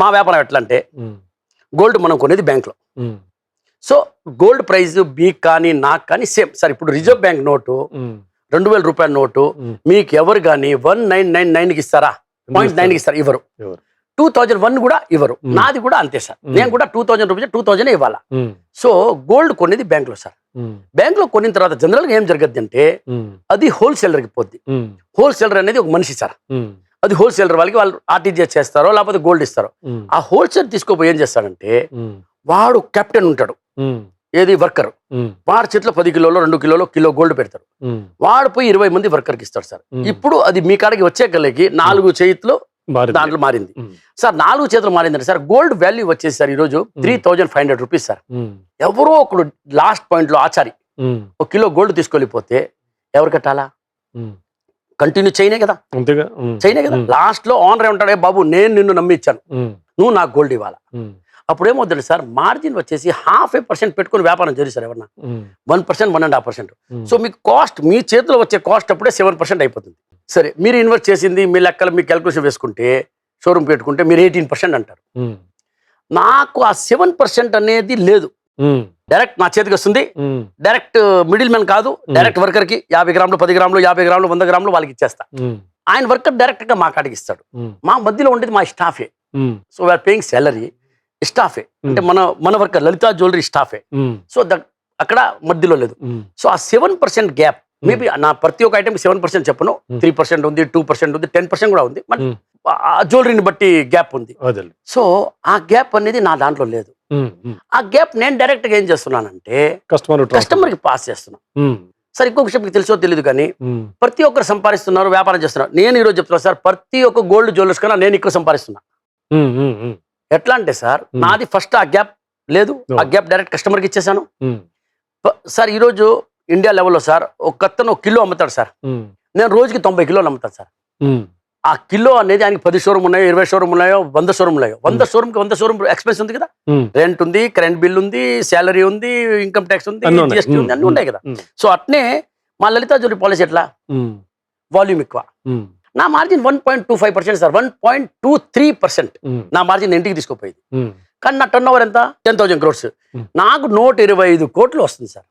మా వ్యాపారం ఎట్లా అంటే గోల్డ్ మనం కొనేది బ్యాంక్లో. సో గోల్డ్ ప్రైస్ మీకు కానీ నాకు కానీ సేమ్ సార్. ఇప్పుడు రిజర్వ్ బ్యాంక్ నోటు 2000 రూపాయల నోటు మీకు ఎవరు కానీ 1999కి ఇస్తారా? 0.9కి ఇస్తారు, ఇవ్వరు. 2001 కూడా ఇవ్వరు. నాది కూడా అంతే సార్. నేను కూడా 2000 రూపీస్ 2000 ఇవ్వాలా. సో గోల్డ్ కొనేది బ్యాంక్ లో సార్. బ్యాంక్ లో కొనిన తర్వాత జనరల్ గా ఏం జరగద్ది అంటే అది హోల్సేలర్ కి పోద్ది. హోల్సేలర్ అనేది ఒక మనిషి సార్. అది హోల్సేలర్ వాళ్ళకి వాళ్ళు ఆర్టీజీఎస్ చేస్తారో లేకపోతే గోల్డ్ ఇస్తారో. ఆ హోల్సేల్ తీసుకోపోయి ఏం చేస్తాడంటే వాడు కెప్టెన్ ఉంటాడు, ఏది వర్కర్. వాడి చేతిలో 10 కిలోలో 2 కిలోలో కిలో గోల్డ్ పెడతారు. వాడు పోయి 20 మంది వర్కర్కి ఇస్తాడు సార్. ఇప్పుడు అది మీ కాడికి వచ్చే కల్కి 4 చేతులు దాంట్లో మారింది సార్. 4 చేతులు మారిందంటే సార్ గోల్డ్ వాల్యూ వచ్చేసి సార్ ఈరోజు 3500 రూపీస్ సార్. ఎవరో ఒకడు లాస్ట్ పాయింట్ లో ఆచారి 1 కిలో గోల్డ్ తీసుకెళ్ళిపోతే ఎవరు కట్టాలా? కంటిన్యూ చేయనే కదా, చేయనే కదా. లాస్ట్ లో ఓనర్ ఉంటాడే, బాబు నేను నిన్ను నమ్మి ఇచ్చాను, నువ్వు నాకు గోల్డ్ ఇవ్వాలా. అప్పుడు ఏమవుతుంది సార్, మార్జిన్ వచ్చేసి 0.5% పెట్టుకుని వ్యాపారం చేస్తారు ఎవరన్నా. 1%, 1.5%. సో మీకు కాస్ట్, మీ చేతిలో వచ్చే కాస్ట్ అప్పుడే 7% అయిపోతుంది. సరే మీరు ఇన్వెస్ట్ చేసింది మీ లెక్కలు మీ క్యాల్కులేషన్ వేసుకుంటే షోరూమ్ పెట్టుకుంటే మీరు 18% అంటారు. నాకు ఆ 7% అనేది లేదు. డైరెక్ట్ నా చేతికి వస్తుంది. డైరెక్ట్ మిడిల్ మ్యాన్ కాదు, డైరెక్ట్ వర్కర్ కి 50 గ్రాములు 10 గ్రాములు 50 గ్రాములు 100 గ్రాములు వాళ్ళకి ఇచ్చేస్తా. ఆయన వర్కర్ డైరెక్ట్ గా మా కాడికి ఇస్తాడు. మా మధ్యలో ఉండేది మా స్టాఫే. సో వీఆర్ పేయింగ్ సాలరీ స్టాఫే, అంటే మన వర్కర్ లలితా జ్యువెలరీ స్టాఫే. సో అక్కడ మధ్యలో లేదు. సో ఆ 7% గ్యాప్, మేబీ నా ప్రతి ఒక్క ఐటమ్ 7% చెప్పను, 3% ఉంది, 2% ఉంది, 10% కూడా ఉంది. ఆ జ్యువెలరీని బట్టి గ్యాప్ ఉంది. సో ఆ గ్యాప్ అనేది నా దాంట్లో లేదు. ఆ గ్యాప్ నేను డైరెక్ట్ గా ఏం చేస్తున్నానంటే కస్టమర్ కి పాస్ చేస్తున్నా. సార్ ఇంకొక విషయం మీకు తెలుసో తెలియదు కానీ ప్రతి ఒక్కరు సంపాదిస్తున్నారు, వ్యాపారం చేస్తున్నారు. నేను ఈరోజు చెప్తున్నా సార్, ప్రతి ఒక్క గోల్డ్ జ్యువెలర్స్ కన్నా నేను ఎక్కువ సంపాదిస్తున్నా. ఎట్లా అంటే సార్, నాది ఫస్ట్ ఆ గ్యాప్ లేదు. ఆ గ్యాప్ డైరెక్ట్ కస్టమర్ కి ఇచ్చేసాను సార్. ఈరోజు ఇండియా లెవెల్లో సార్ ఒక అతను 1 కిలో అమ్ముతాడు సార్, నేను రోజుకి 90 కిలోలు అమ్ముతాను సార్. ఆ కిలో అనేది ఆయనకి 10 షోరూమ్ ఉన్నాయో, 20 షోరూమ్ ఉన్నాయో, 100 షోరూమ్ ఉన్నాయో. 100 షోరూమ్ ఎక్స్పెన్స్ ఉంది కదా, రెంట్ ఉంది, కరెంట్ బిల్ ఉంది, శాలరీ ఉంది, ఇన్కమ్ ట్యాక్స్ ఉంది, జిఎస్టీ ఉంది, అన్ని ఉన్నాయి కదా. సో అట్నే మా లలితా జ్యువెలరీ పాలసీ ఎట్లా, వాల్యూమ్ ఎక్కువ. నా మార్జిన్ 1.25% సార్, 1.23% నా మార్జిన్ ఇంటికి తీసుకుపోయింది. కానీ నా టర్న్ ఓవర్ ఎంత, 10,000 crores. నాకు 125 కోట్లు వస్తుంది సార్.